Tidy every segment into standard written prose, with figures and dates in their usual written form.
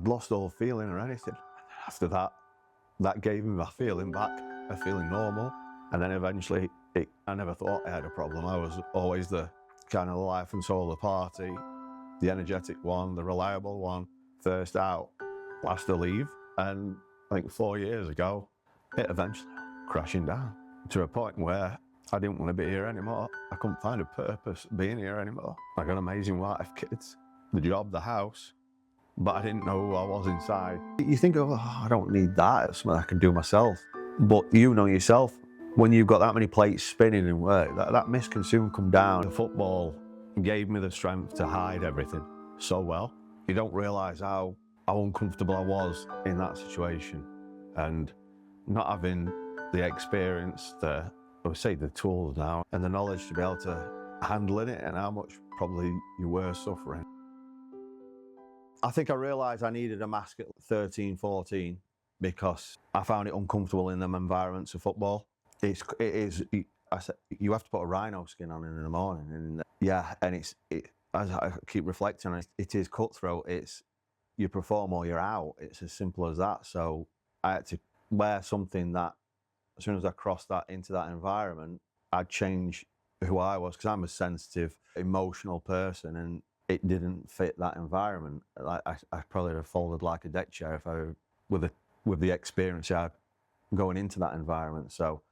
I'd lost all feeling or anything. After that, that gave me my feeling back, a feeling normal. And then eventually, I never thought I had a problem. I was always the kind of life and soul of the party, the energetic one, the reliable one, first out, last to leave. And I think 4 years ago, it eventually crashing down to a point where I didn't want to be here anymore. I couldn't find a purpose being here anymore. I got an amazing wife, kids, the job, the house, but I didn't know who I was inside. You think, oh, I don't need that, it's something I can do myself. But you know yourself, when you've got that many plates spinning in work, that mist can soon come down. The football gave me the strength to hide everything so well. You don't realise how uncomfortable I was in that situation. And not having the experience, I would say the tools now, and the knowledge to be able to handle it and how much probably you were suffering. I think I realised I needed a mask at 13, 14 because I found it uncomfortable in them environments of football. You have to put a rhino skin on in the morning, and as I keep reflecting on it, it is cutthroat. It's you perform or you're out. It's as simple as that. So I had to wear something that, as soon as I crossed that into that environment, I'd change who I was, because I'm a sensitive, emotional person, and it didn't fit that environment. Like I probably would have folded like a deck chair if I with the experience I had going into that environment. So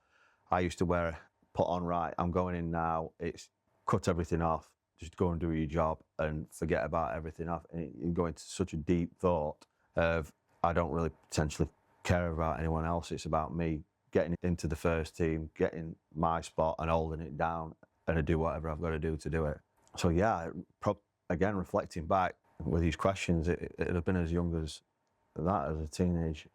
I used to put on, right, I'm going in now, it's cut everything off, just go and do your job and forget about everything off. And you go into such a deep thought of, I don't really potentially care about anyone else, it's about me getting into the first team, getting my spot and holding it down, and I do whatever I've got to do it. So yeah, again, reflecting back with these questions, it'd have been as young as that, as a teenage.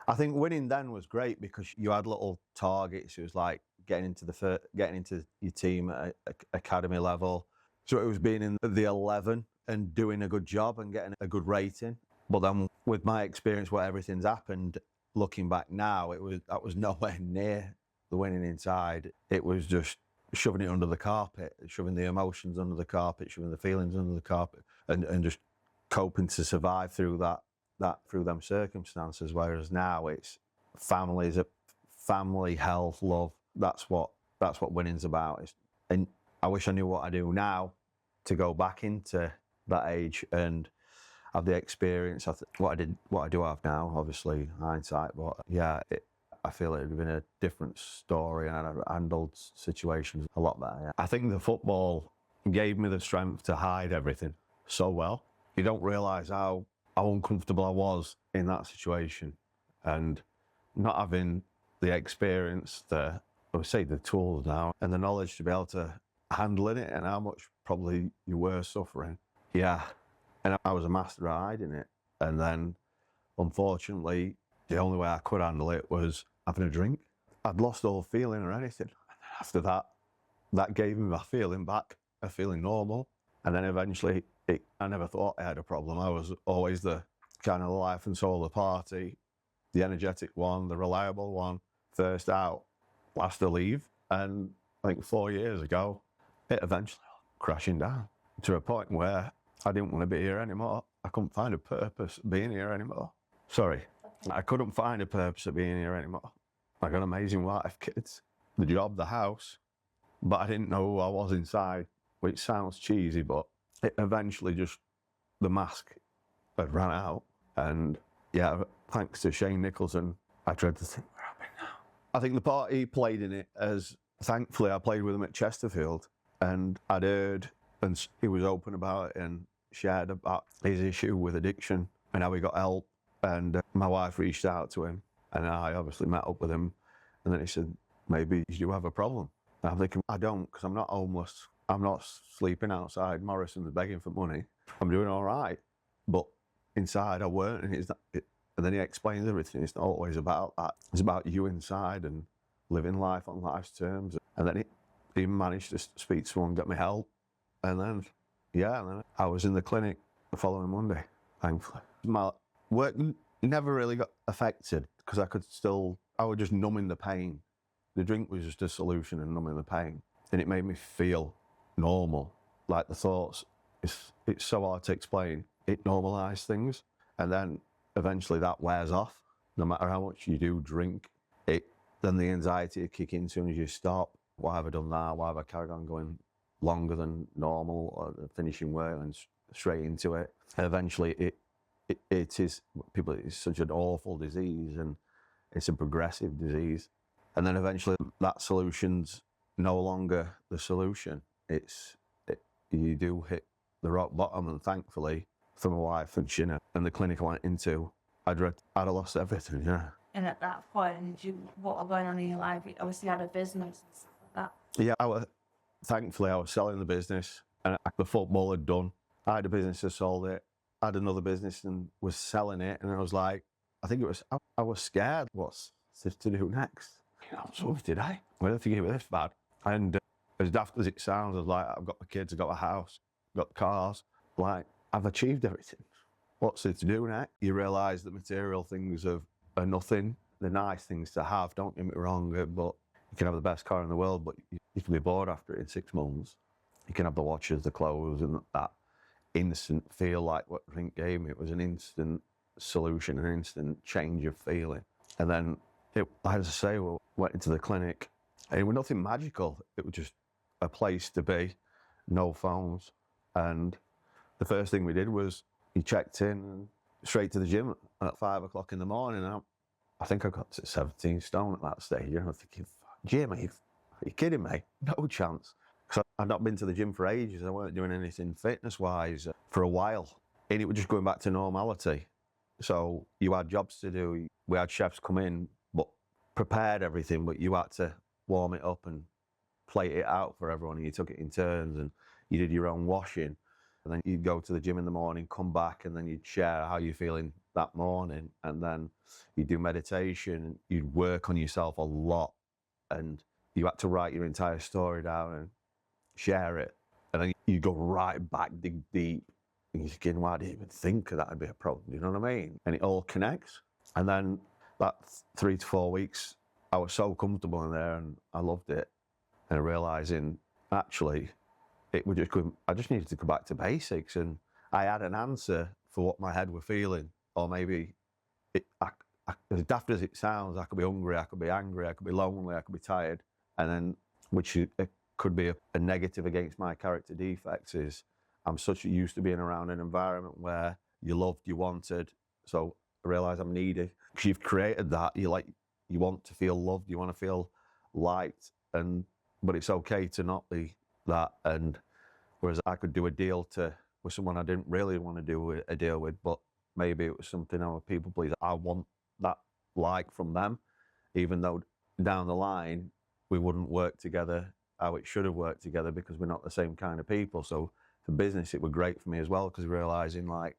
I think winning then was great because you had little targets. It was like getting into your team at academy level. So it was being in the 11 and doing a good job and getting a good rating. But then with my experience where everything's happened, looking back now, that was nowhere near the winning inside. It was just shoving it under the carpet, shoving the emotions under the carpet, shoving the feelings under the carpet, and just coping to survive through through them circumstances. Whereas now it's family, health, love. That's what winning's about. And I wish I knew what I do now to go back into that age and have the experience. What I do have now, obviously hindsight, but yeah, I feel it would have been a different story, and I've handled situations a lot better. Yeah. I think the football gave me the strength to hide everything so well. You don't realise how uncomfortable I was in that situation, and not having the experience, I would say the tools now, and the knowledge to be able to handle it and how much probably you were suffering. Yeah, and I was a master at hiding it. And then, unfortunately, the only way I could handle it was having a drink. I'd lost all feeling or anything. After that, that gave me my feeling back, a feeling normal. And then eventually, I never thought I had a problem. I was always the kind of life and soul of the party, the energetic one, the reliable one, first out, last to leave. And I think 4 years ago, it eventually crashing down to a point where I didn't want to be here anymore. I couldn't find a purpose being here anymore. I couldn't find a purpose of being here anymore. I got an amazing wife, kids, the job, the house, but I didn't know who I was inside, which sounds cheesy, but it eventually just, the mask had ran out. And yeah, thanks to Shane Nicholson, I dread to think where I've been now. I think the part he played in it, as thankfully I played with him at Chesterfield, and I'd heard, and he was open about it and shared about his issue with addiction and how he got help. And my wife reached out to him, and I obviously met up with him. And then he said, maybe you have a problem. And I'm thinking, I don't, because I'm not homeless. I'm not sleeping outside Morrison's begging for money. I'm doing all right. But inside I weren't. And then he explains everything. It's not always about that. It's about you inside and living life on life's terms. And then he managed to speak to someone, get me help. And then, I was in the clinic the following Monday, thankfully. My work never really got affected because I was just numbing the pain. The drink was just a solution in numbing the pain. And it made me feel normal. Like the thoughts, it's so hard to explain. It normalised things. And then eventually that wears off. No matter how much you do drink, then the anxiety will kick in as soon as you stop. Why have I done that? Why have I carried on going longer than normal, or finishing work and straight into it? And eventually it's such an awful disease, and it's a progressive disease. And then eventually that solution's no longer the solution. You do hit the rock bottom, and thankfully for my wife and Shinna and the clinic I went into, I'd lost everything, yeah. And at that point, what was going on in your life? You obviously had a business and stuff like that. Yeah, thankfully I was selling the business, and the football had done. I had a business that sold it. I had another business and was selling it, and I was like, I was scared. What's to do next? So did I? Where did I think it was this bad? And as daft as it sounds, I was like, I've got the kids, I've got a house, I've got the cars. Like, I've achieved everything. What's it to do next? You realise that material things are nothing. They're nice things to have, don't get me wrong, but you can have the best car in the world, but you can be bored after it in 6 months. You can have the watches, the clothes, and that instant feel like what Drink gave me. It was an instant solution, an instant change of feeling. And then, as I say, we went into the clinic, and it was nothing magical. It was just a place to be, no phones. And the first thing we did was you checked in and straight to the gym at 5 o'clock in the morning. I think I got to 17 stone at that stage. And I'm thinking, Jim, are you kidding me? No chance. Because I'd not been to the gym for ages. I weren't doing anything fitness-wise for a while. And it was just going back to normality. So you had jobs to do. We had chefs come in, but prepared everything, but you had to warm it up and plate it out for everyone. And you took it in turns, and you did your own washing. And then you'd go to the gym in the morning, come back, and then you'd share how you're feeling that morning. And then you'd do meditation, you'd work on yourself a lot. And you had to write your entire story down and share it. And then you go right back, dig deep. And you're thinking, well, I didn't even think that would be a problem. You know what I mean? And it all connects. And then that 3 to 4 weeks, I was so comfortable in there, and I loved it. And realising, actually, I just needed to go back to basics, and I had an answer for what my head were feeling. Or maybe, as daft as it sounds, I could be hungry, I could be angry, I could be lonely, I could be tired. And then, which it could be a negative against my character defects, is I'm such used to being around an environment where you're loved, you're wanted. So I realise I'm needy. Because you've created that, you want to feel loved, you want to feel liked, but it's okay to not be that. And whereas I could do a deal with someone I didn't really want to do a deal with, but maybe it was something I'm a people pleaser. I want that like from them, even though down the line we wouldn't work together how it should have worked together, because we're not the same kind of people. So for business, it was great for me as well, because realising like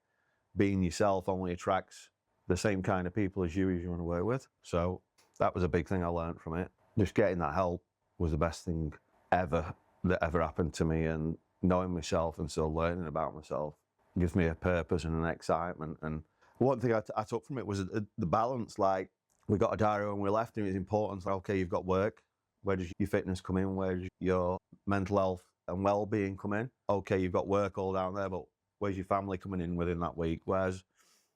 being yourself only attracts the same kind of people as you want to work with. So that was a big thing I learned from it. Just getting that help was the best thing that ever happened to me, and knowing myself and still learning about myself gives me a purpose and an excitement. And one thing I took from it was the balance. Like, we got a diary when we left, and it was important. Like, okay, you've got work. Where does your fitness come in? Where does your mental health and well-being come in? Okay, you've got work all down there, but where's your family coming in within that week? Where's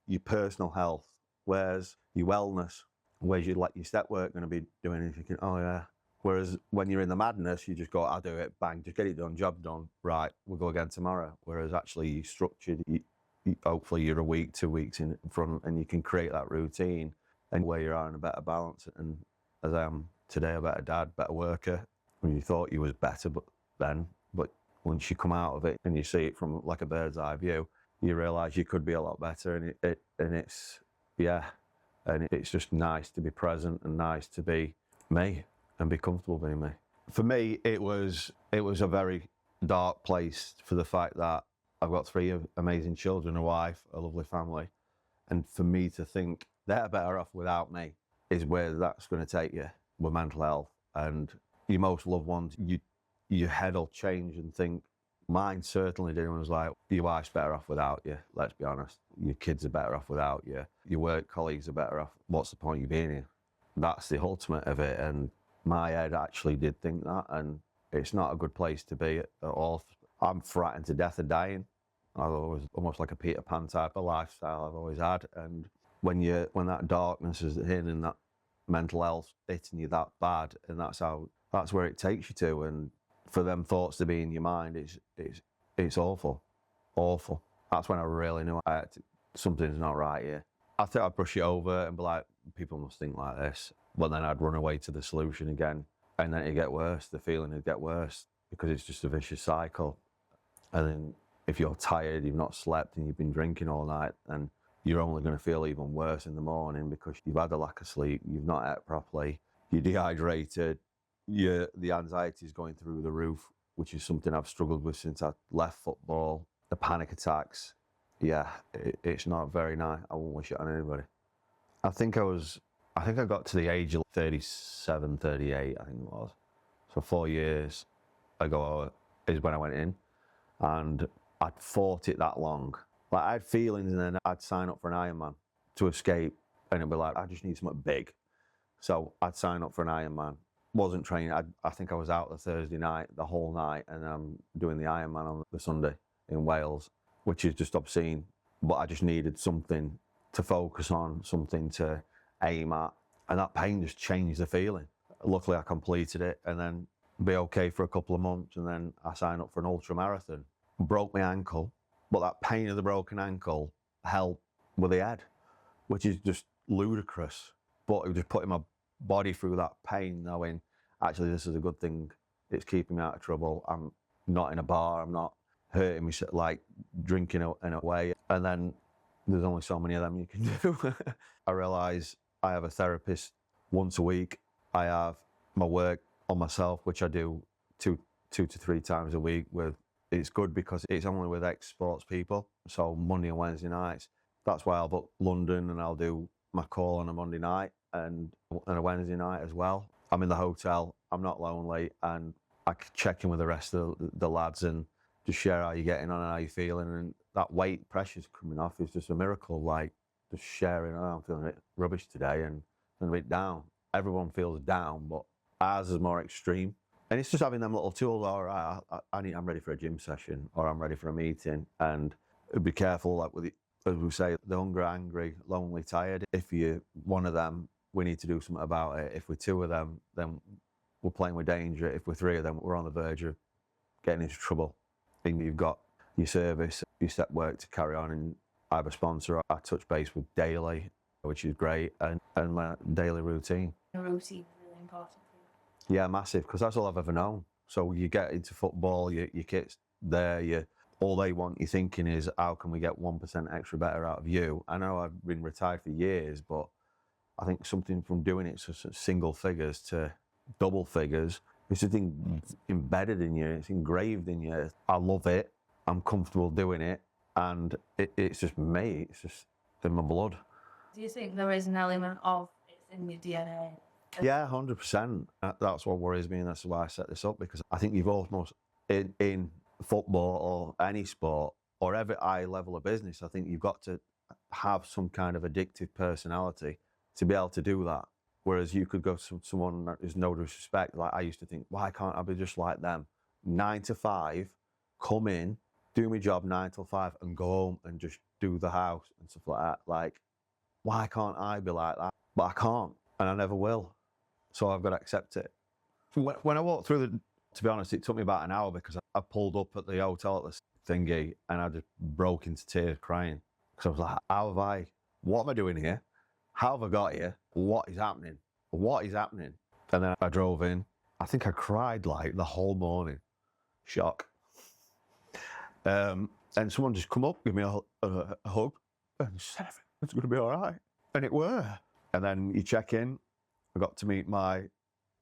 your personal health? Where's your wellness? Where's your step work going to be doing? And thinking, oh yeah. Whereas when you're in the madness, you just go, I'll do it, bang, just get it done, job done, right, we'll go again tomorrow. Whereas actually you structured, hopefully you're a week, 2 weeks in front, and you can create that routine and where you are in a better balance. And as I am today, a better dad, better worker. When you thought you was better but once you come out of it and you see it from like a bird's eye view, you realise you could be a lot better. And it's just nice to be present and nice to be me and be comfortable being me. For me, it was a very dark place, for the fact that I've got 3 amazing children, a wife, a lovely family. And for me to think they're better off without me is where that's going to take you with mental health. And your most loved ones, your head will change and think. Mine certainly did. When I was like, your wife's better off without you, let's be honest. Your kids are better off without you. Your work colleagues are better off. What's the point of you being here? That's the ultimate of it. And my head actually did think that, and it's not a good place to be at all. I'm frightened to death of dying. I've always almost like a Peter Pan type of lifestyle I've always had. And when that darkness is hitting and that mental health hitting you that bad, and that's where it takes you to. And for them thoughts to be in your mind, it's awful, awful. That's when I really knew something's not right here. I think I'd brush it over and be like, people must think like this. But then I'd run away to the solution again, and then it'd get worse. The feeling would get worse because it's just a vicious cycle. And then if you're tired, you've not slept, and you've been drinking all night, and you're only going to feel even worse in the morning because you've had a lack of sleep, you've not ate properly, you're dehydrated, the anxiety is going through the roof, which is something I've struggled with since I left football. The panic attacks, it's not very nice. I won't wish it on anybody. I think I got to the age of 37, 38, I think it was. So 4 years ago is when I went in, and I'd fought it that long. Like, I had feelings, and then I'd sign up for an Ironman to escape, and it'd be like, I just need something big. So I'd sign up for an Ironman. Wasn't training. I think I was out the Thursday night, the whole night, and I'm doing the Ironman on the Sunday in Wales, which is just obscene. But I just needed something to focus on, something to aim at, and that pain just changed the feeling. Luckily, I completed it, and then be okay for a couple of months, and then I signed up for an ultra marathon. Broke my ankle, but that pain of the broken ankle helped with the head, which is just ludicrous. But it was just putting my body through that pain, knowing actually this is a good thing. It's keeping me out of trouble. I'm not in a bar. I'm not hurting me like drinking in a way. And then there's only so many of them you can do. I realise I have a therapist once a week. I have my work on myself, which I do two to three times a week with. It's good because it's only with ex-sports people. So Monday and Wednesday nights, that's why I'll book London, and I'll do my call on a Monday night and a Wednesday night as well. I'm in the hotel, I'm not lonely, and I can check in with the rest of the lads and just share how you're getting on and how you're feeling. And that weight pressure's coming off is just a miracle, like just sharing, oh, I'm feeling a bit rubbish today and a bit down. Everyone feels down, but ours is more extreme. And it's just having them little tools. All right, I'm ready for a gym session, or I'm ready for a meeting. And be careful, like with as we say, the hungry, angry, lonely, tired. If you're one of them, we need to do something about it. If we're two of them, then we're playing with danger. If we're three of them, we're on the verge of getting into trouble. And you've got your service, your step work to carry on. And I have a sponsor I touch base with daily, which is great, and my daily routine. The routine is really important. Yeah, massive, because that's all I've ever known. So you get into football, your kit's there, all they want you thinking is, how can we get 1% extra better out of you? I know I've been retired for years, but I think something from doing it to single figures to double figures, it's just embedded in you, it's engraved in you. I love it, I'm comfortable doing it, and it's just me, it's just in my blood. Do you think there is an element of it's in your DNA? Yeah, 100%. That's what worries me, and that's why I set this up, because I think you've almost, in football or any sport or every high level of business, I think you've got to have some kind of addictive personality to be able to do that. Whereas you could go to someone that is no disrespect, like I used to think, why can't I be just like them? 9 to 5, come in, do my job 9 till 5 and go home and just do the house and stuff like that. Like, why can't I be like that? But I can't, and I never will. So I've got to accept it. When I walked through to be honest, it took me about an hour, because I pulled up at the hotel at this thingy and I just broke into tears crying. Because I was like, what am I doing here? How have I got here? What is happening? What is happening? And then I drove in. I think I cried like the whole morning. Shock. And someone just come up, give me a hug, and said, it's going to be all right. And it were. And then you check in. I got to meet my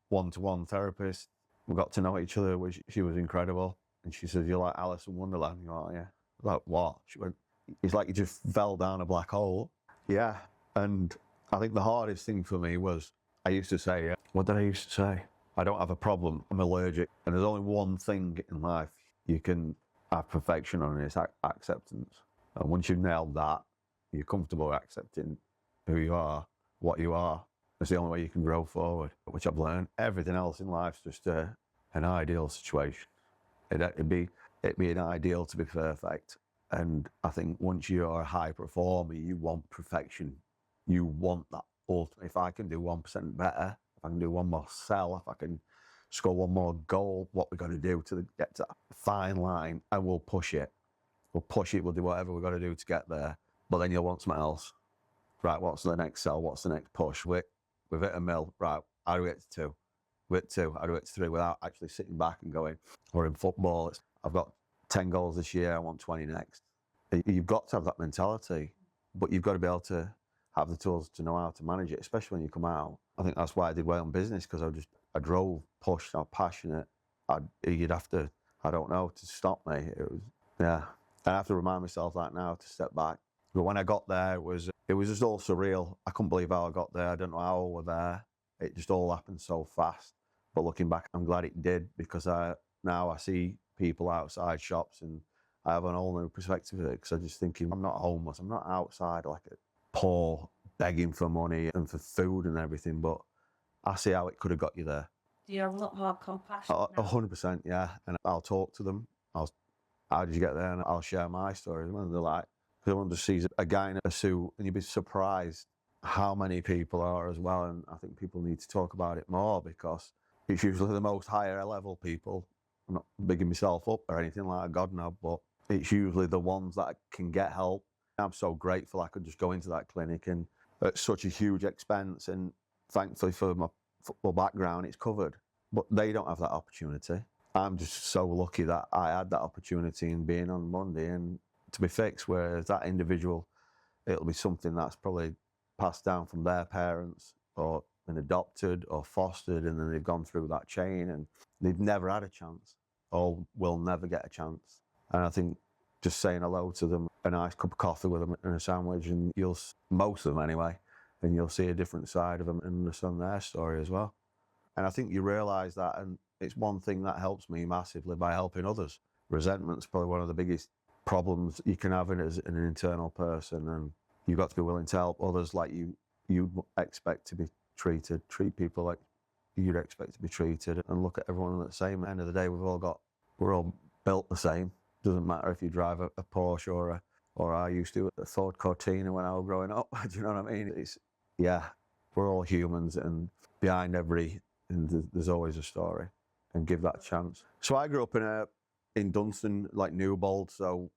one-to-one therapist. We got to know each other, which she was incredible. And she says, you're like Alice in Wonderland. You go, oh, yeah. Like, what? She went, it's like you just fell down a black hole. Yeah. And I think the hardest thing for me was, I used to say, what did I used to say? I don't have a problem. I'm allergic. And there's only one thing in life you can have perfection on, and it's acceptance. And once you've nailed that, you're comfortable accepting who you are, what you are. It's the only way you can grow forward, which I've learned. Everything else in life's just an ideal situation. It'd be an ideal to be perfect. And I think once you're a high performer, you want perfection. You want that ultimate. If I can do 1% better, if I can do one more sell, if I can score one more goal, what we're going to do to get to that fine line, and we'll push it. We'll push it, we'll do whatever we've got to do to get there. But then you'll want something else. Right, what's the next sell? What's the next push? We've hit a mill. Right, how do we get to 2? We hit 2, how do we get to 3 without actually sitting back and going, or in football, I've got 10 goals this year, I want 20 next. You've got to have that mentality, but you've got to be able to have the tools to know how to manage it, especially when you come out. I think that's why I did well in business, because I drove, pushed, I was passionate. You'd have to, I don't know, to stop me. It was, yeah. And I have to remind myself that now, to step back. But when I got there, it was just all surreal. I couldn't believe how I got there. I don't know how we were there. It just all happened so fast. But looking back, I'm glad it did, because now I see people outside shops and I have an whole new perspective of it, because I'm just thinking, I'm not homeless, I'm not outside like a poor, begging for money and for food and everything, but I see how it could have got you there. Do you have a lot more compassion now? 100%, yeah. And I'll talk to them. How did you get there? And I'll share my story. And they're like, everyone just sees a guy in a suit, and you'd be surprised how many people are as well. And I think people need to talk about it more, because it's usually the most higher level people. I'm not bigging myself up or anything like that, God no, but it's usually the ones that can get help. I'm so grateful I could just go into that clinic, and at such a huge expense, and thankfully for my football background, it's covered. But they don't have that opportunity. I'm just so lucky that I had that opportunity in being on Monday and to be fixed, whereas that individual, it'll be something that's probably passed down from their parents or been adopted or fostered, and then they've gone through that chain and they've never had a chance or will never get a chance. And I think just saying hello to them, a nice cup of coffee with them and a sandwich, and most of them anyway, and you'll see a different side of them and understand their story as well. And I think you realise that, and it's one thing that helps me massively by helping others. Resentment's probably one of the biggest problems you can have as an internal person, and you've got to be willing to help others like you'd expect to be treated, treat people like you'd expect to be treated, and look at everyone the same. At the end of the day, we're all built the same. Doesn't matter if you drive a Porsche or I used to a Ford Cortina when I was growing up. Do you know what I mean? We're all humans, and behind there's always a story, and give that a chance. So I grew up in Dunstan, like Newbold, so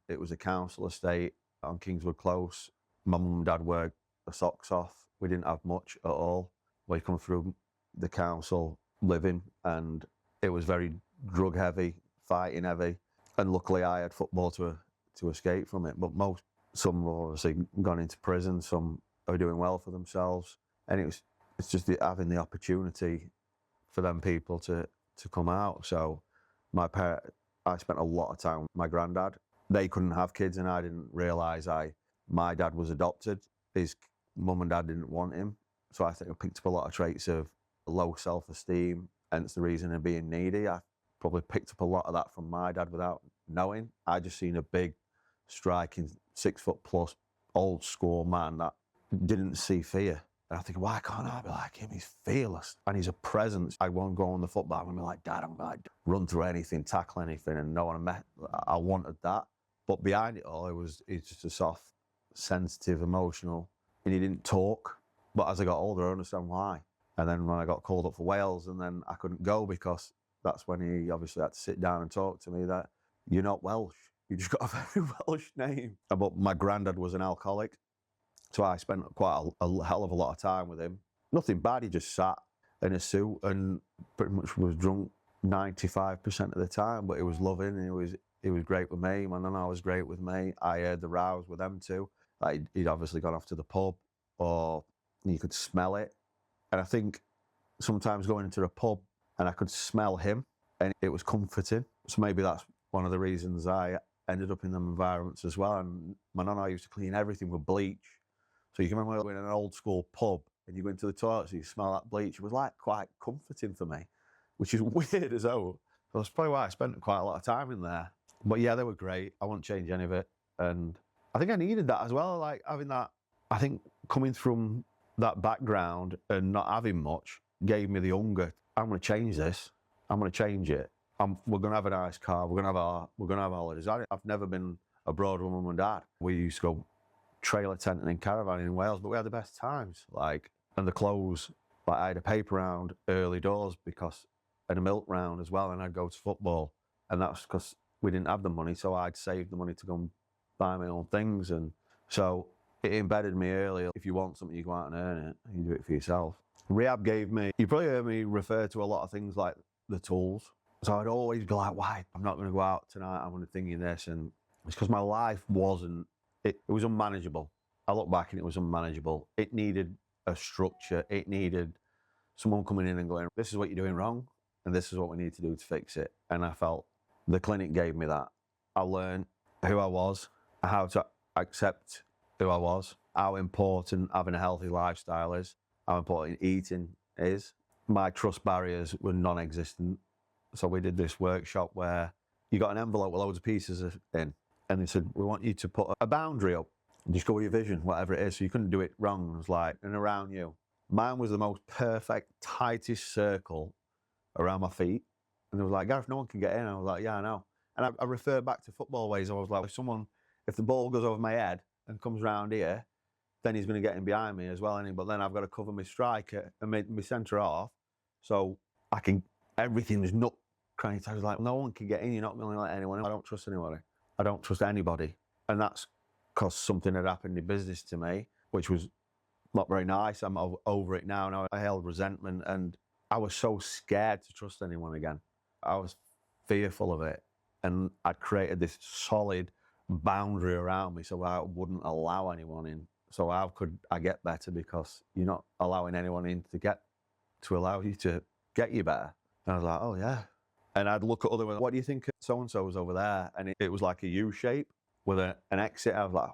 it was a council estate on Kingswood Close. My mum and dad worked the socks off. We didn't have much at all. We come through the council living, and it was very drug heavy, fighting heavy. And luckily I had football to escape from it. But some have obviously gone into prison, some are doing well for themselves. And it's just having the opportunity for them people to come out. So I spent a lot of time with my granddad. They couldn't have kids, and I didn't realise my dad was adopted. His mum and dad didn't want him. So I think I picked up a lot of traits of low self-esteem, hence the reason of being needy. I probably picked up a lot of that from my dad without knowing. I just seen a big, striking, 6 foot plus, old school man that didn't see fear. And I think, why can't I be like him? He's fearless and he's a presence. I won't go on the football. I'm gonna be like, Dad, I'm gonna run through anything, tackle anything, and no one I wanted that. But behind it all, he's just a soft, sensitive, emotional, and he didn't talk. But as I got older, I understand why. And then when I got called up for Wales, and then I couldn't go, because that's when he obviously had to sit down and talk to me that you're not Welsh. You just got a very Welsh name. But my granddad was an alcoholic, so I spent quite a hell of a lot of time with him. Nothing bad, he just sat in a suit and pretty much was drunk 95% of the time, but he was loving, and he was great with me. My nana was great with me. I heard the rows with them too. Like, he'd obviously gone off to the pub, or you could smell it. And I think sometimes going into a pub and I could smell him, and it was comforting. So maybe that's one of the reasons I ended up in them environments as well. And my nana used to clean everything with bleach. So you can remember going in an old school pub and you go into the toilet, so you smell that bleach. It was like quite comforting for me, which is weird as hell. So that's probably why I spent quite a lot of time in there. But yeah, they were great. I won't change any of it. And I think I needed that as well, like having that. I think coming from that background and not having much gave me the hunger. I'm going to change this. I'm going to change it. We're going to have a nice car. We're going to have holidays. I've never been abroad with mum and dad. We used to go trailer tenting and caravanning in Wales, but we had the best times. Like, and the clothes, like I had a paper round early doors and a milk round as well, and I'd go to football. And that's because we didn't have the money, so I'd save the money to go and buy my own things. And so it embedded me early. If you want something, you go out and earn it, and you do it for yourself. Rehab gave me, you probably heard me refer to a lot of things like the tools. So I'd always be like, why? I'm not going to go out tonight, I'm going to think in this. And it's because my life wasn't, it was unmanageable. I look back and it was unmanageable. It needed a structure. It needed someone coming in and going, this is what you're doing wrong, and this is what we need to do to fix it. And I felt the clinic gave me that. I learned who I was, how to accept who I was, how important having a healthy lifestyle is, how important eating is. My trust barriers were non-existent. So we did this workshop where you got an envelope with loads of pieces in, and they said, we want you to put a boundary up, just go with your vision, whatever it is. So you couldn't do it wrong. It was like, and around you. Mine was the most perfect, tightest circle around my feet. And they was like, Gareth, no one can get in. I was like, yeah, I know. And I refer back to football ways. I was like, if the ball goes over my head and comes round here, then he's going to get in behind me as well. But then I've got to cover my striker and my centre half. So everything's not cranny. I was like, no one can get in. You're not going to let anyone in. I don't trust anybody. I don't trust anybody. And that's because something had happened in business to me, which was not very nice. I'm over it now. Now I held resentment, and I was so scared to trust anyone again. I was fearful of it, and I'd created this solid boundary around me so I wouldn't allow anyone in. So how could I get better? Because you're not allowing anyone in to allow you to get you better. And I was like, oh yeah. And I'd look at other ones. What do you think so-and-so was over there? And it was like a U shape with an exit. I was like,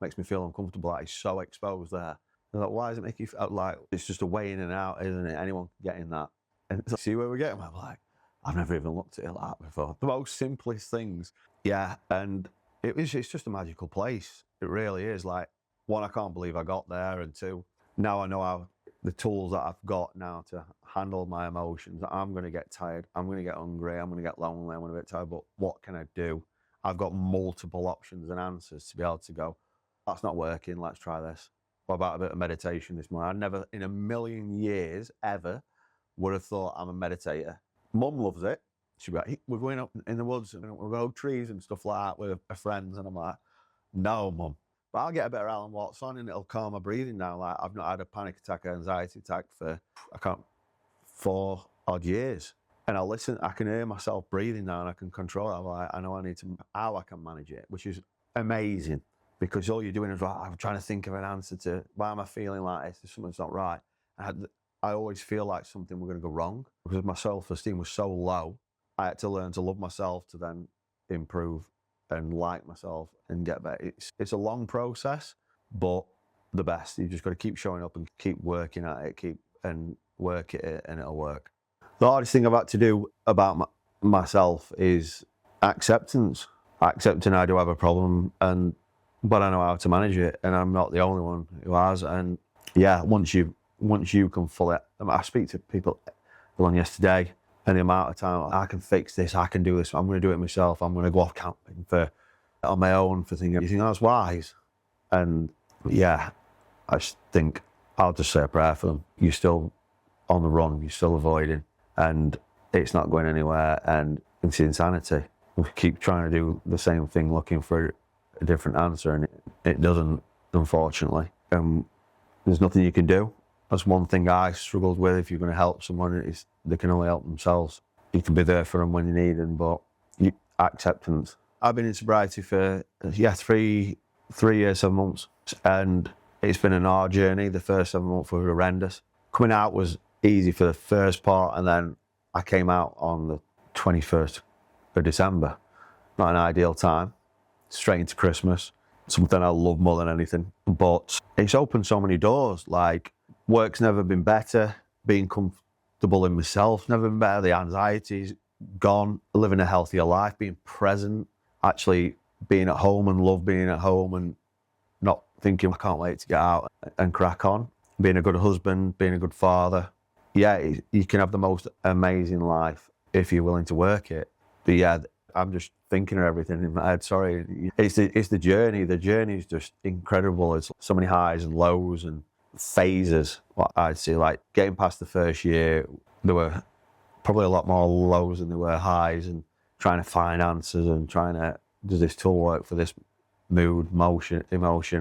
makes me feel uncomfortable. Like, he's so exposed there. I was like, why does it make you feel like it's just a way in and out, isn't it? Anyone can get in that. And so, see where we're getting? I'm like, I've never even looked at it like that before. The most simplest things. Yeah, and it's just a magical place. It really is. Like, one, I can't believe I got there, and two, now I know how the tools that I've got now to handle my emotions. I'm going to get tired. I'm going to get hungry. I'm going to get lonely. I'm going to get tired. But what can I do? I've got multiple options and answers to be able to go, that's not working. Let's try this. What about a bit of meditation this morning? I never in a million years ever would have thought I'm a meditator. Mum loves it. She'd be like, we're going up in the woods and we'll go trees and stuff like that with her friends. And I'm like, no, Mum. But I'll get a bit of Alan Watts on and it'll calm my breathing down. Like, I've not had a panic attack or anxiety attack for 4 odd years. And I'll listen, I can hear myself breathing now and I can control it. I'm like, I know how I can manage it, which is amazing. Because all you're doing is, I'm trying to think of an answer to, why am I feeling like this? Something's not right. I always feel like something was going to go wrong. Because my self-esteem was so low, I had to learn to love myself to then improve and like myself and get better. It's a long process, but the best. You just got to keep showing up and keep working at it, work at it, and it'll work. The hardest thing I've had to do about myself is acceptance. Accepting I do have a problem, but I know how to manage it, and I'm not the only one who has. And yeah, once you can fully, I speak to people on yesterday, and the amount of time I can fix this, I can do this, I'm going to do it myself, I'm going to go off camping on my own for thinking, you think that's wise? And yeah, I just think I'll just say a prayer for them. You're still on the run, you're still avoiding, and it's not going anywhere, and it's insanity. We keep trying to do the same thing, looking for a different answer, and it doesn't, unfortunately. There's nothing you can do. That's one thing I struggled with. If you're going to help someone, they can only help themselves. You can be there for them when you need them, but acceptance. I've been in sobriety for 3 years, 7 months, and it's been an hard journey. The first 7 months were horrendous. Coming out was easy for the first part, and then I came out on the 21st of December. Not an ideal time. Straight into Christmas. Something I love more than anything. But it's opened so many doors. Like, work's never been better. Being comfortable in myself never been better. The anxiety's gone. Living a healthier life, being present, actually being at home and love being at home and not thinking, I can't wait to get out and crack on. Being a good husband, being a good father. Yeah, you can have the most amazing life if you're willing to work it. But yeah, I'm just thinking of everything in my head. Sorry. It's the journey. The journey is just incredible. It's so many highs and lows and phases. What I'd see, like getting past the first year, there were probably a lot more lows than there were highs, and trying to find answers and trying to, does this tool work for this mood, emotion,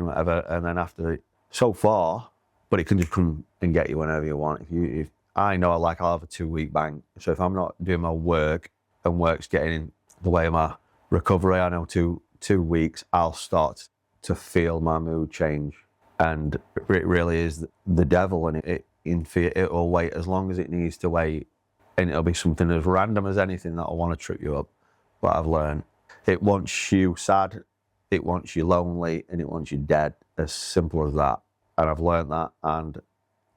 whatever. And then after so far, but it can just come and get you whenever you want. If I know, like, I'll have a 2-week bank. So if I'm not doing my work and work's getting in the way of my recovery, I know 2 weeks I'll start to feel my mood change. And it really is the devil, and it will wait as long as it needs to wait. And it'll be something as random as anything that'll want to trip you up. But I've learned, it wants you sad, it wants you lonely, and it wants you dead. As simple as that. And I've learned that, and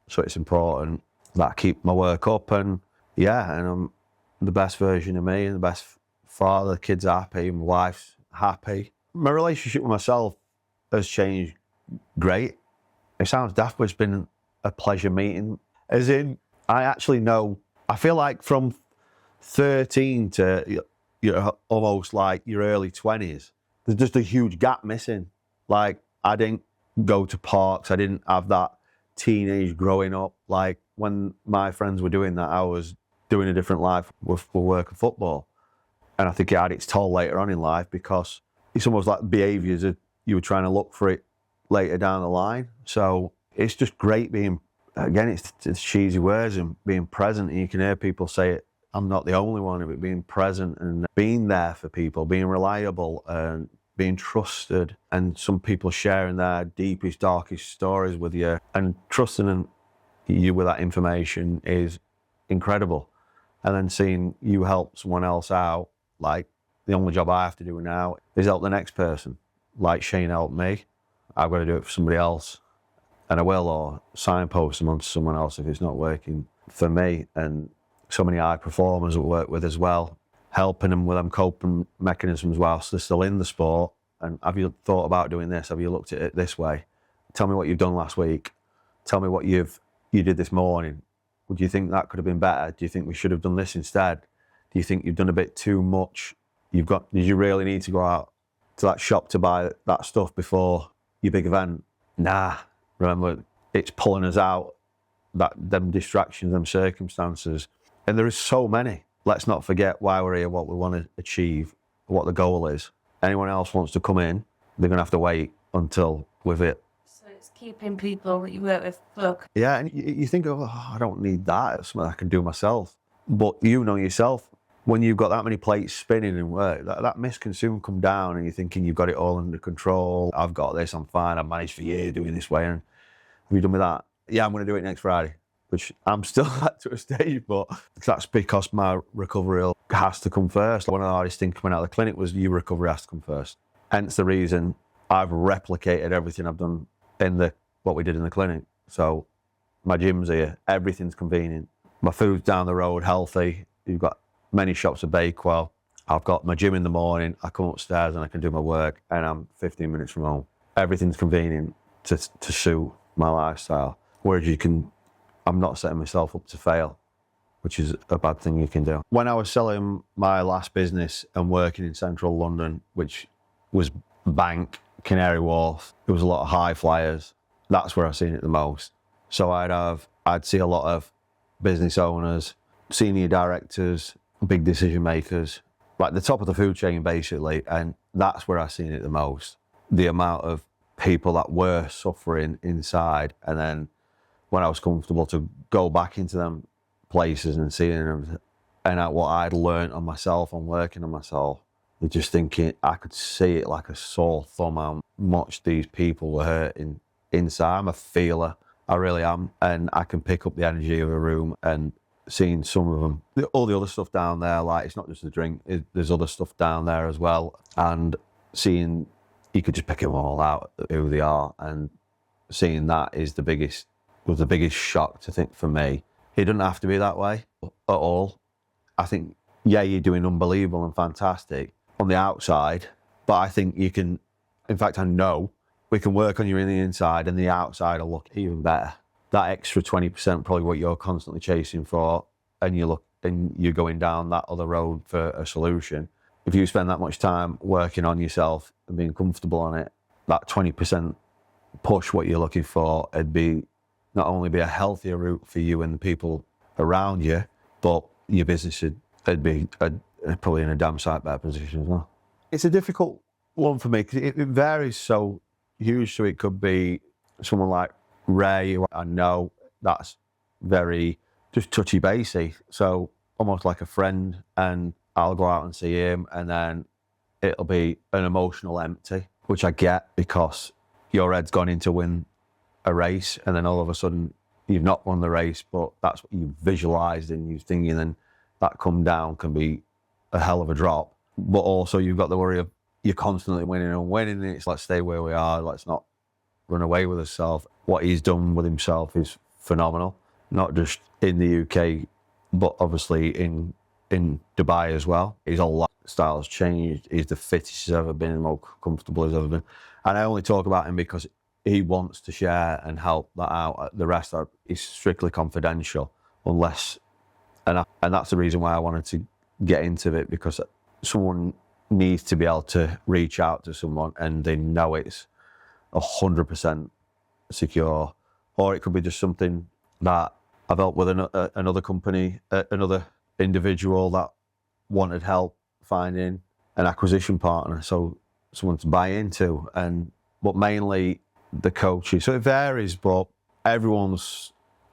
so it's important that I keep my work up, and and I'm the best version of me, and the best father. The kids are happy, my wife's happy. My relationship with myself has changed great. It sounds daft, but it's been a pleasure meeting. As in, I actually know, I feel like from 13 to almost like your early 20s, there's just a huge gap missing. Like, I didn't go to parks, I didn't have that teenage growing up. Like, when my friends were doing that, I was doing a different life with work and football. And I think it had its toll later on in life, because it's almost like behaviours that you were trying to look for it later down the line. So it's just great being, again, it's cheesy words, and being present. And you can hear people say it, I'm not the only one of it, being present and being there for people, being reliable and being trusted, and some people sharing their deepest, darkest stories with you, and trusting you with that information is incredible. And then seeing you help someone else out, like the only job I have to do now is help the next person. Like Shane helped me, I've got to do it for somebody else, and I will, or signpost them onto someone else if it's not working for me. And so many high performers I work with as well, helping them with them coping mechanisms whilst they're still in the sport. And have you thought about doing this? Have you looked at it this way? Tell me what you've done last week. Tell me what you did this morning. Would you think that could have been better? Do you think we should have done this instead? Do you think you've done a bit too much? Did you really need to go out to that shop to buy that stuff before your big event? Nah. Remember, it's pulling us out, them distractions, them circumstances. And there is so many. Let's not forget why we're here, what we want to achieve, what the goal is. Anyone else wants to come in, they're going to have to wait until we've it. So it's keeping people that you work with look. Yeah, and you think, I don't need that. It's something I can do myself. But you know yourself, when you've got that many plates spinning in work, that miss can soon come down, and you're thinking you've got it all under control. I've got this, I'm fine, I've managed for years doing this way. And have you done with that? Yeah, I'm going to do it next Friday. Which I'm still at to a stage, but that's because my recovery has to come first. One of the hardest things coming out of the clinic was your recovery has to come first. Hence the reason I've replicated everything I've done in what we did in the clinic. So my gym's here, everything's convenient. My food's down the road, healthy. You've got many shops at Bakewell. I've got my gym in the morning. I come upstairs and I can do my work, and I'm 15 minutes from home. Everything's convenient to suit my lifestyle. Whereas I'm not setting myself up to fail, which is a bad thing you can do. When I was selling my last business and working in central London, which was Bank, Canary Wharf, there was a lot of high flyers. That's where I've seen it the most. So I'd see a lot of business owners, senior directors, big decision makers, like the top of the food chain basically, and that's where I've seen it the most. The amount of people that were suffering inside, and then when I was comfortable to go back into them places and seeing them and what I'd learned on myself and working on myself, you're just thinking, I could see it like a sore thumb how much these people were hurting inside. I'm a feeler, I really am, and I can pick up the energy of a room. And seeing some of them, all the other stuff down there, like it's not just the drink, there's other stuff down there as well, and seeing, you could just pick them all out who they are, and seeing that was the biggest shock to think for me. It doesn't have to be that way at all. I think, yeah, you're doing unbelievable and fantastic on the outside, but I think you can, in fact, I know we can work on you in the inside, and the outside will look even better. That extra 20%, probably what you're constantly chasing for, and you're going down that other road for a solution, if you spend that much time working on yourself and being comfortable on it, that 20% push what you're looking for, it'd be not only be a healthier route for you and the people around you, but your business would be probably in a damn sight better position as well. It's a difficult one for me because it varies so huge. So it could be someone like Ray, who I know that's very just touchy-basey, so almost like a friend, and I'll go out and see him, and then it'll be an emotional empty, which I get because your head's gone in to win a race, and then all of a sudden you've not won the race, but that's what you visualised and you're thinking, and that come down can be a hell of a drop. But also you've got the worry of you're constantly winning and winning, and it's let's stay where we are, let's not run away with ourselves. What he's done with himself is phenomenal, not just in the UK, but obviously in Dubai as well. His whole lifestyle has changed. He's the fittest he's ever been, the most comfortable he's ever been. And I only talk about him because he wants to share and help that out. The rest is strictly confidential, unless, and that's the reason why I wanted to get into it, because someone needs to be able to reach out to someone and they know it's 100% secure. Or it could be just something that I've helped with another company, another individual that wanted help finding an acquisition partner, so someone to buy into, but mainly the coaches. So it varies, but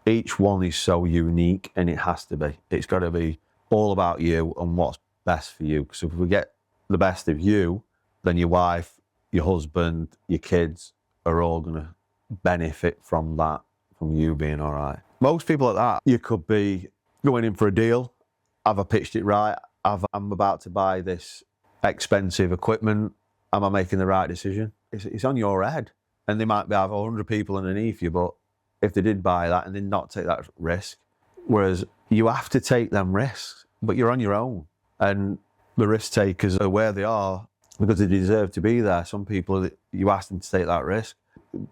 each one is so unique, and it has to be. It's got to be all about you and what's best for you. Because if we get the best of you, then your wife, your husband, your kids are all going to benefit from that, from you being all right. Most people like that, you could be going in for a deal. Have I pitched it right? I'm about to buy this expensive equipment. Am I making the right decision? It's on your head. And they might have 100 people underneath you, but if they did buy that and did not take that risk, whereas you have to take them risks, but you're on your own. And the risk takers are where they are because they deserve to be there. Some people, you ask them to take that risk,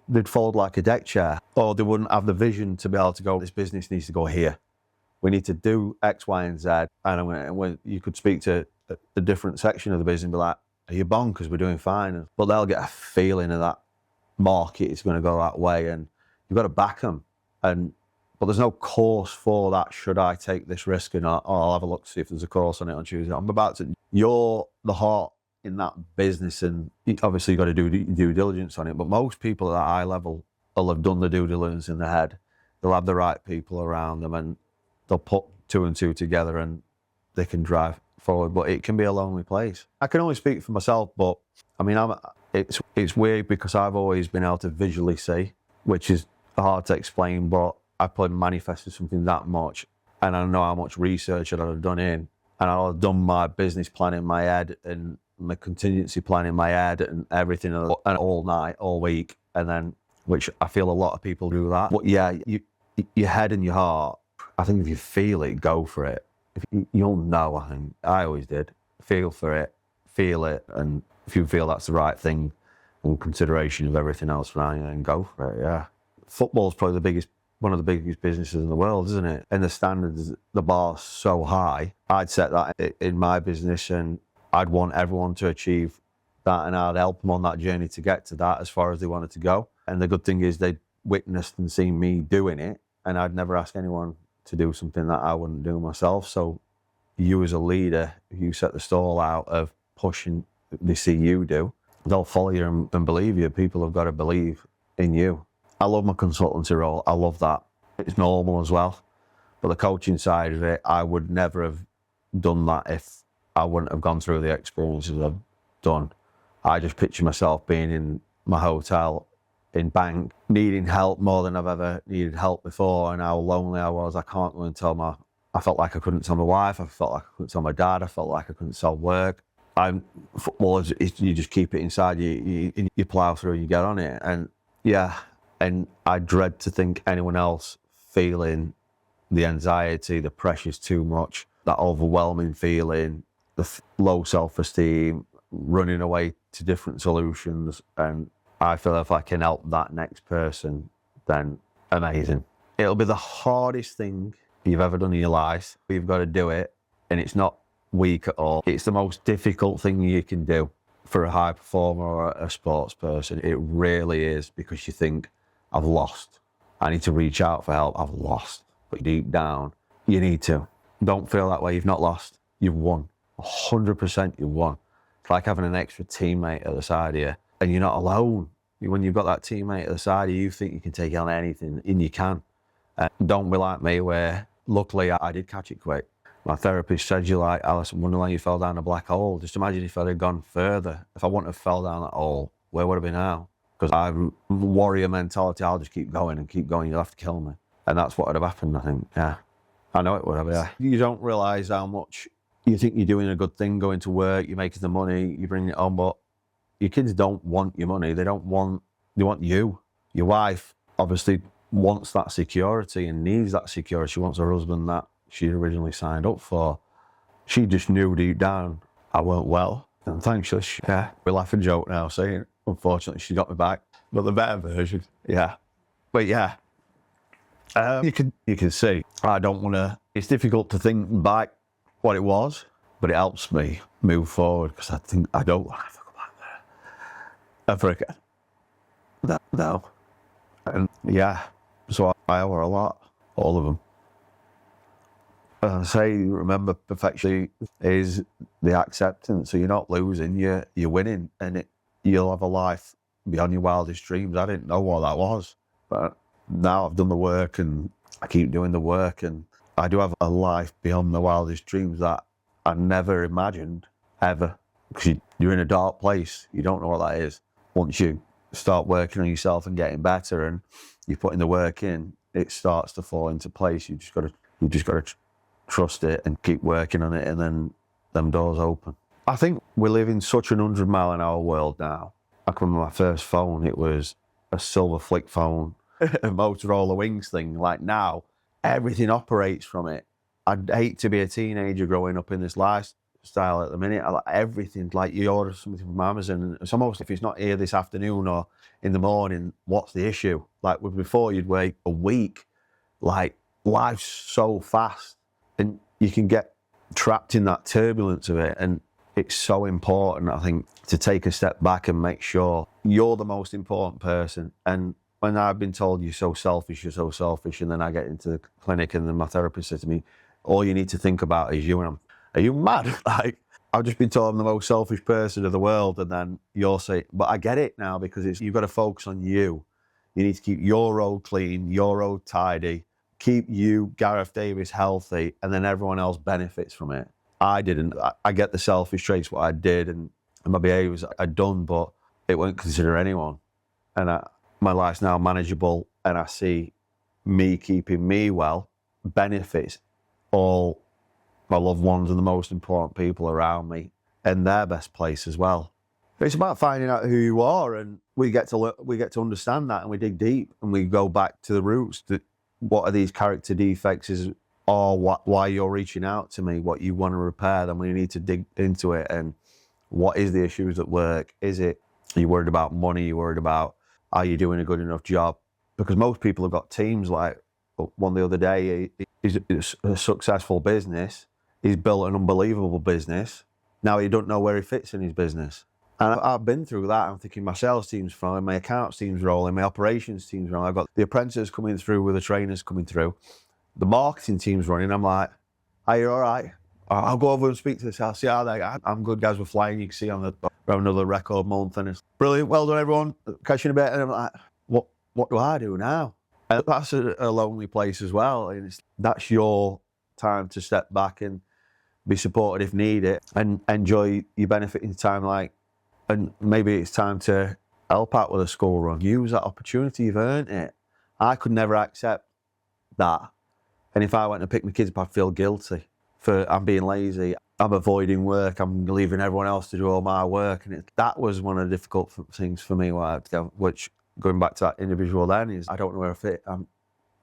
they'd fold like a deck chair, or they wouldn't have the vision to be able to go, this business needs to go here. We need to do X, Y, and Z. And when you could speak to a different section of the business and be like, are you bonkers? We're doing fine. But they'll get a feeling of that market is going to go that way, and you've got to back them. But there's no course for that. Should I take this risk or not? Oh, I'll have a look to see if there's a course on it on Tuesday. You're the heart in that business, and obviously you've got to do due diligence on it. But most people at that high level will have done the due diligence in their head. They'll have the right people around them, and they'll put two and two together, and they can drive forward. But it can be a lonely place. I can only speak for myself, but I mean, it's weird because I've always been able to visually see, which is hard to explain, but I've probably manifested something that much, and I know how much research that I've done and I've done my business plan in my head and my contingency plan in my head and everything, and all night, all week, and then, which I feel a lot of people do that. But yeah, your head and your heart, I think if you feel it, go for it. You'll know, I think. I always did. Feel for it, feel it, and if you feel that's the right thing in consideration of everything else, then go for it, yeah. Football's probably one of the biggest businesses in the world, isn't it? And the standards, the bar's so high. I'd set that in my business, and I'd want everyone to achieve that, and I'd help them on that journey to get to that as far as they wanted to go. And the good thing is they'd witnessed and seen me doing it, and I'd never ask anyone to do something that I wouldn't do myself. So you as a leader, if you set the stall out of pushing, they see you do, they'll follow you and believe you. People have got to believe in you. I love my consultancy role. I love that. It's normal as well. But the coaching side of it, I would never have done that if I wouldn't have gone through the experiences I've done. I just picture myself being in my hotel in bank, needing help more than I've ever needed help before, and how lonely I was. I can't go and I felt like I couldn't tell my wife, I felt like I couldn't tell my dad, I felt like I couldn't tell work. Football is you just keep it inside you plough through and you get on it. And yeah, and I dread to think anyone else feeling the anxiety, the pressure's too much, that overwhelming feeling, the low self-esteem, running away to different solutions. And I feel if I can help that next person, then amazing. It'll be the hardest thing you've ever done in your life. You've got to do it, and it's not weak at all. It's the most difficult thing you can do for a high performer or a sports person. It really is, because you think, I've lost. I need to reach out for help. I've lost. But deep down, you need to. Don't feel that way. You've not lost. You've won. 100% you've won. It's like having an extra teammate at the side of you, and you're not alone. When you've got that teammate at the side of you, you think you can take on anything, and you can. Don't be like me, where luckily I did catch it quick. My therapist said, "You're like Alice in Wonderland, you fell down a black hole." Just imagine if I'd have gone further. If I wouldn't have fell down that hole, where would I be now? Because I have warrior mentality. I'll just keep going and keep going. You'll have to kill me. And that's what would have happened, I think. Yeah. I know it would have, yeah. You don't realise how much you think you're doing a good thing, going to work, you're making the money, you bring it home, but your kids don't want your money. They want you. Your wife obviously wants that security and needs that security. She wants her husband that she originally signed up for. She just knew deep down I weren't well. And thankfully, we laugh and joke now saying, unfortunately, she got me back. But the better version, yeah. But yeah, you can see, I don't want to, it's difficult to think back what it was, but it helps me move forward, because I think I don't want to go back there ever again. No. And yeah, so I owe her a lot, all of them. I say, remember, perfection is the acceptance. So you're not losing, you're winning, and you'll have a life beyond your wildest dreams. I didn't know what that was, but now I've done the work and I keep doing the work, and I do have a life beyond my wildest dreams that I never imagined ever. Because you're in a dark place, you don't know what that is. Once you start working on yourself and getting better, and you're putting the work in, it starts to fall into place. You just got to trust it and keep working on it, and then them doors open. I think we live in such an 100-mile-an-hour world now. Like when my first phone, it was a silver flick phone, a Motorola Wings thing. Like now, everything operates from it. I'd hate to be a teenager growing up in this lifestyle at the minute. Everything, like you order something from Amazon, and it's almost, if it's not here this afternoon or in the morning, what's the issue? Like before, you'd wait a week. Like life's so fast, and you can get trapped in that turbulence of it. And it's so important, I think, to take a step back and make sure you're the most important person. And when I've been told you're so selfish, and then I get into the clinic and then my therapist said to me, all you need to think about is you. And are you mad? Like, I've just been told I'm the most selfish person in the world, and then you're saying, but I get it now, because you've got to focus on you. You need to keep your road clean, your road tidy, keep you, Gareth Davies, healthy, and then everyone else benefits from it. I didn't. I get the selfish traits, what I did, and my behaviours I'd done, but it won't consider anyone. And my life's now manageable, and I see me keeping me well benefits all my loved ones and the most important people around me in their best place as well. It's about finding out who you are, and we get to understand that, and we dig deep, and we go back to the roots. What are these character defects? Or why you're reaching out to me, what you want to repair, then we need to dig into it. And what is the issues at work? Are you worried about money? You're worried about, are you doing a good enough job? Because most people have got teams. Like one the other day, he's a successful business. He's built an unbelievable business. Now he don't know where he fits in his business. And I've been through that. I'm thinking my sales team's fine, my accounts team's rolling, my operations team's rolling. I've got the apprentices coming through with the trainers coming through. The marketing team's running. I'm like, are you all right? I'll go over and speak to this. I'll see how they are. I'm good, guys. We're flying. You can see we're having another record month, and it's brilliant. Well done, everyone. Catch you in a bit. And I'm like, what do I do now? And that's a lonely place as well. And that's your time to step back and be supported if needed, and enjoy your benefiting time. Like, and maybe it's time to help out with a school run. Use that opportunity. You've earned it. I could never accept that. And if I went to pick my kids up, I'd feel guilty for I'm being lazy. I'm avoiding work. I'm leaving everyone else to do all my work. And that was one of the difficult things for me, which going back to that individual then, is I don't know where I fit. I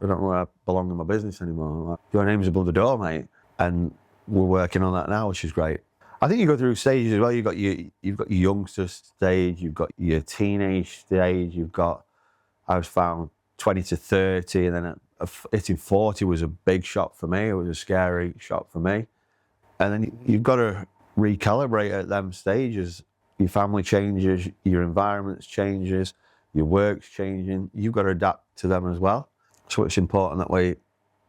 don't know where I belong in my business anymore. Like, your name's above the door, mate. And we're working on that now, which is great. I think you go through stages as well. You've got your youngster stage, you've got your teenage stage, I was found 20 to 30, and then hitting 40 was a big shock for me. It was a scary shock for me. And then you've got to recalibrate at them stages. Your family changes, your environment changes, your work's changing. You've got to adapt to them as well. So it's important that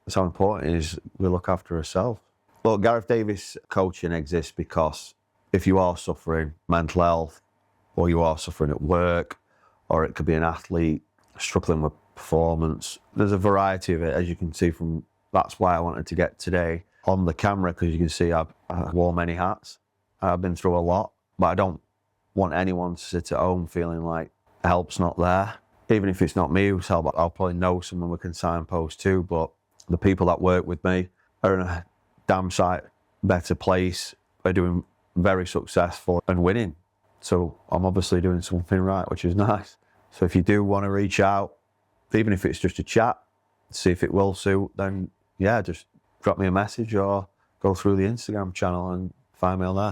it's how important it is we look after ourselves. Look, Gareth Davies coaching exists because if you are suffering mental health, or you are suffering at work, or it could be an athlete struggling with performance, there's a variety of it, as you can see from, that's why I wanted to get today on the camera, because you can see I've worn many hats. I've been through a lot, but I don't want anyone to sit at home feeling like help's not there. Even if it's not me who's help, I'll probably know someone we can signpost to, but the people that work with me are in a damn sight better place. They're doing very successful and winning. So I'm obviously doing something right, which is nice. So if you do want to reach out, even if it's just a chat, see if it will suit, then yeah, just drop me a message or go through the Instagram channel and find me on there.